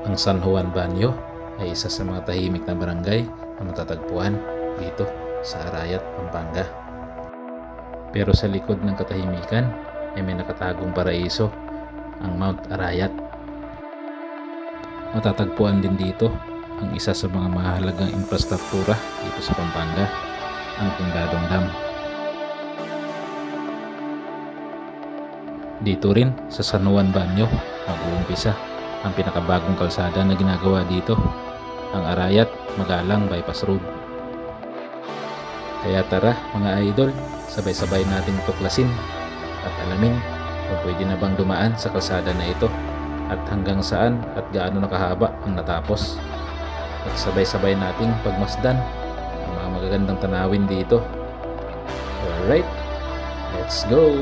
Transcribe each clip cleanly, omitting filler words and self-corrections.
Ang San Juan Banyo ay isa sa mga tahimik na barangay na matatagpuan dito sa Arayat, Pampanga. Pero sa likod ng katahimikan ay may nakatagong paraiso, ang Mount Arayat. Matatagpuan din dito ang isa sa mga mahalagang infrastruktura dito sa Pampanga, ang Kundadong Dam. Dito rin sa San Juan Banyo mag-uumpisa ang pinakabagong kalsada na ginagawa dito, ang Arayat Magalang Bypass Road. Kaya tara mga idol, sabay-sabay nating tuklasin at alamin kung pwede na bang dumaan sa kalsada na ito at hanggang saan at gaano nakahaba ang natapos. At sabay-sabay nating pagmasdan ang mga magagandang tanawin dito. Alright, let's go!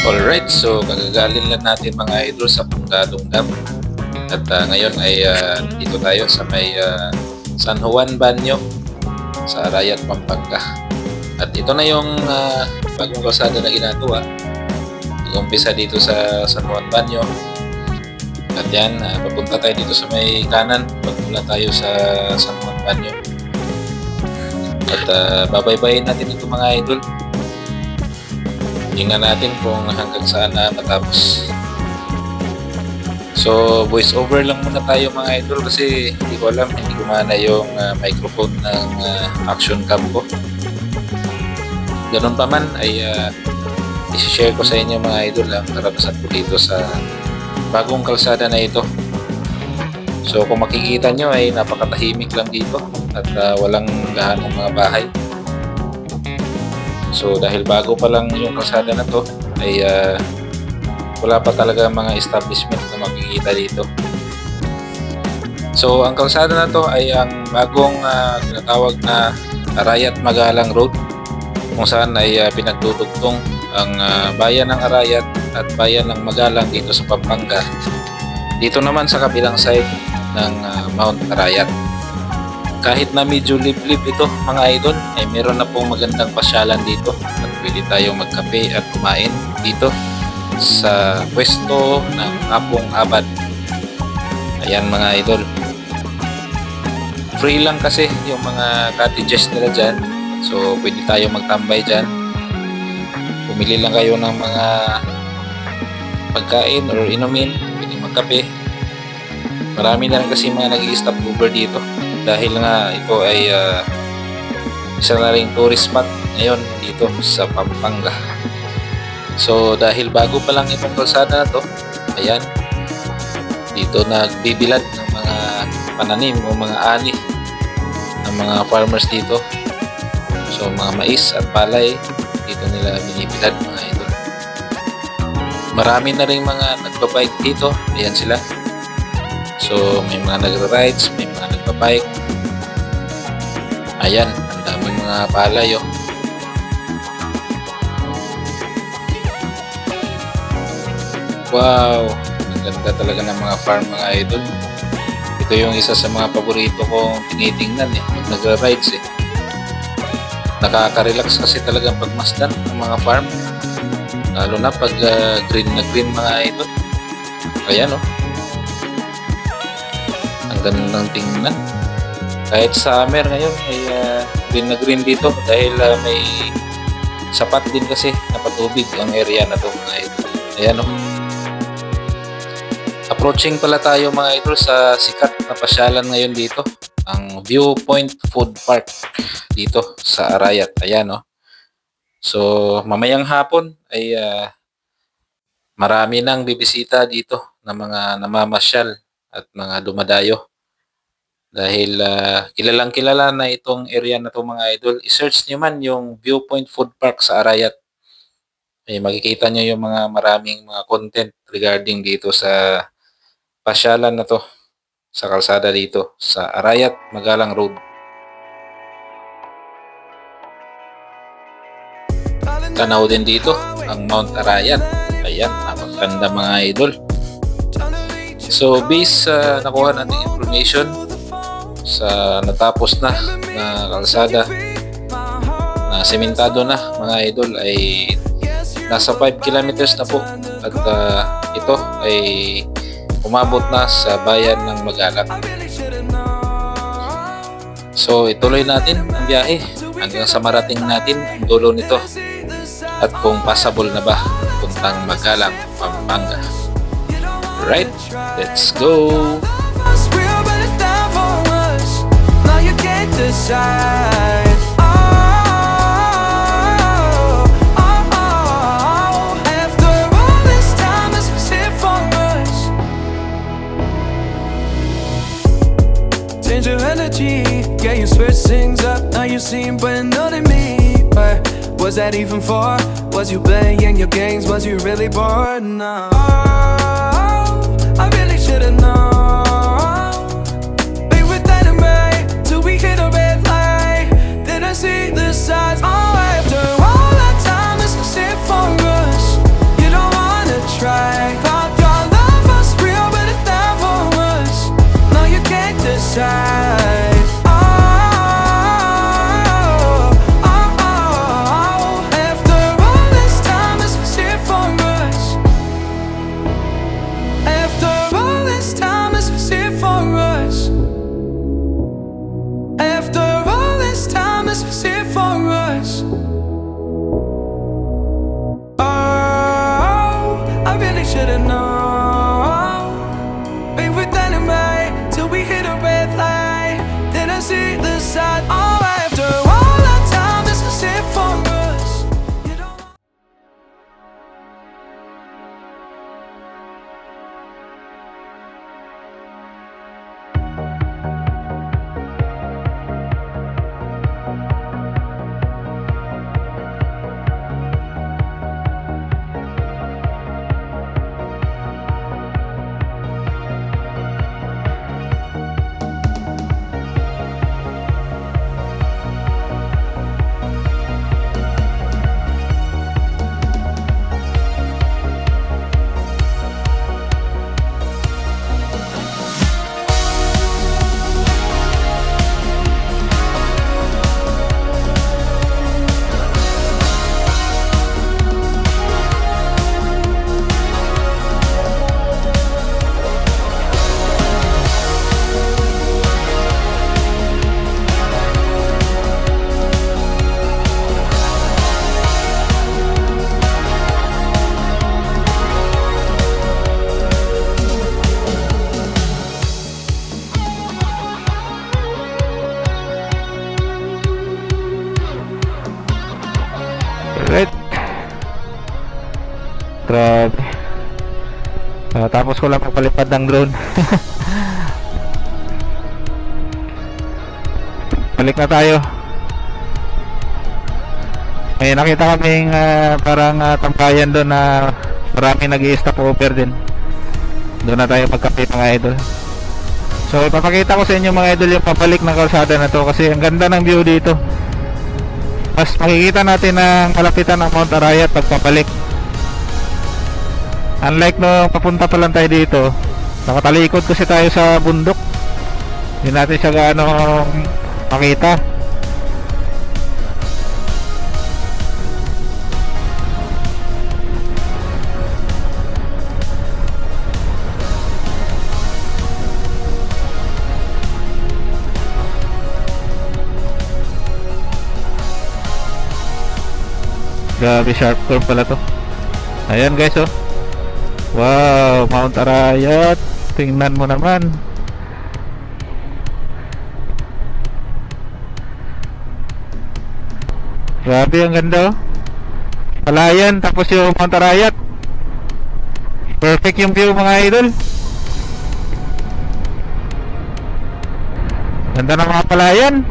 Alright, so kagagalin lang natin mga idol sa Kundadong Dam. At ngayon ay dito tayo sa may San Juan Banyo sa Arayat, Pampanga. At ito na yung bagong kalsada na ginagawa. Nag-umpisa dito sa San Juan Banyo. At yan, papunta tayo dito sa may kanan. Pagmula tayo sa San Juan Banyo. At babaybayin natin ito mga idol. Tingnan natin kung hanggang saan na matapos. So, voice over lang muna tayo mga idol kasi hindi ko alam, hindi gumana yung microphone ng action cam ko. Ganun pa man ay i-share ko sa inyo mga idol ang karanasan ko dito sa bagong kalsada na ito. So, kung makikita nyo ay napakatahimik lang dito at walang gahanong mga bahay. So dahil bago pa lang yung kalsada na to ay wala pa talaga mga establishment na makikita dito. So ang kalsada na to ay ang bagong tinatawag na Arayat Magalang Road, kung saan ay pinagdudugtong ang bayan ng Arayat at bayan ng Magalang dito sa Pampanga. Dito naman sa kabilang side ng Mount Arayat. Kahit na medyo liblib ito mga idol, ay meron na pong magandang pasyalan dito at pwede tayong magkape at kumain dito sa pwesto ng Apong Abad. Ayan mga idol. Free lang kasi yung mga cottages nila dyan, so pwede tayong magtambay dyan. Pumili lang kayo ng mga pagkain or inumin, pwede magkape. Marami na rin kasi mga nag-i-stop over dito. Dahil nga ito ay isa na ring tourist spot ngayon dito sa Pampanga. So dahil bago pa lang itong kalsada na to, ayan, dito nagbibilad ng mga pananim o mga ani ng mga farmers dito. So mga mais at palay, dito nila binibilad mga idol. Marami na rin mga nagbabike dito, ayan sila. So may mga nagra-rides, may mga nagbabike. Ayan, ang daming mga palay oh. Wow, ang ganda talaga ng mga farm mga idol. Ito yung isa sa mga paborito kong tinitingnan yung nagra-rides Nakaka-relax kasi talagang pagmasdan ng mga farm. Lalo na pag green na green mga idol. Ayan oh. Ang gandang tingnan. Kahit summer ngayon ay green na green dito dahil may sapat din kasi na patubig ang area na to mga idol. Ayan o. Approaching pala tayo mga idol sa sikat na pasyalan ngayon dito, ang Viewpoint Food Park dito sa Arayat. Ayan o. So mamayang hapon ay marami nang bibisita dito na mga namamasyal at mga dumadayo. Dahil kilalang kilala na itong area na to mga idol. I-search nyo man yung Viewpoint Food Park sa Arayat. ay makikita nyo yung mga maraming mga content regarding dito sa pasyalan na to, sa kalsada dito sa Arayat, Magalang Road. Tanaw din dito ang Mount Arayat. Ayan, napaganda mga idol. So based sa nakuha nating information sa natapos na kalsada na sementado na mga idol ay nasa 5 kilometers na po at ito ay umabot na sa bayan ng Magalang. So ituloy natin ang biyahe hanggang sa marating natin ang dulo nito at kung possible na ba puntang Magalang, Pampanga. Right, let's go! Change your energy, yeah, you switch things up. Now you seem brand new to me. But was that even for? Was you playing your games? Was you really bored? No. I really should've known. Be with that and right till we hit a red light. Then I see the signs. Oh, after all that time, this is it for us. You don't wanna try. Thought your love was real, but it never was. No, you can't decide. After all this time, this is it for us. After all this time, this is it for us. After all this time, this is it for us. Oh, I really should've known. Be with that and right till we hit a red light. Then I see the side. Oh, after all that time, this is it for us. You don't. Right. Grabe. Tapos ko lang magpalipad ng drone. Balik na tayo. May nakita kaming parang tambayan doon na maraming nag-i-stop over din. Doon na tayo magkape mga idol. So ipapakita ko sa inyo mga idol yung pabalik ng kalsada na to kasi ang ganda ng view dito. Mas makikita natin ang kalapitan ng Mount Arayat pagpapalik. Unlike no papunta pa lang tayo dito, nakatalikod kasi tayo sa bundok. Hindi natin siya gaano makita. Grabe, sharp curve pala to. Ayan guys, oh. Wow, Mount Arayat. Tingnan mo naman. Grabe, ang ganda, oh. Palayan, tapos yung Mount Arayat. Perfect yung view mga idol. Ganda ng mga palayan.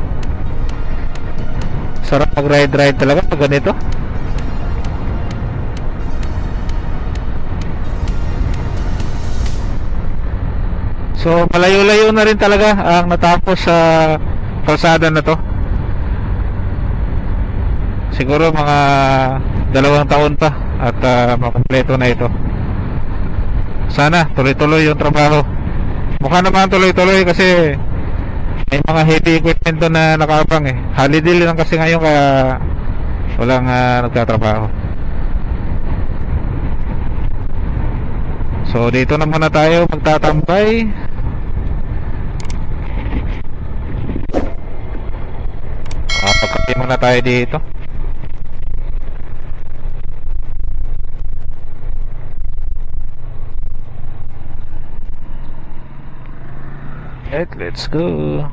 Sarap mag ride talaga pag ganito. So malayo-layo na rin talaga ang natapos sa kalsada na to. Siguro mga 2 taon pa at makumpleto na ito. Sana tuloy-tuloy yung trabaho. Mukha naman tuloy-tuloy kasi may mga heavy equipment doon na nakaabang eh. Holiday lang kasi ngayon kaya walang nagtatrabaho. So dito na muna tayo magtatambay. Pagkapi muna tayo dito. Let's go.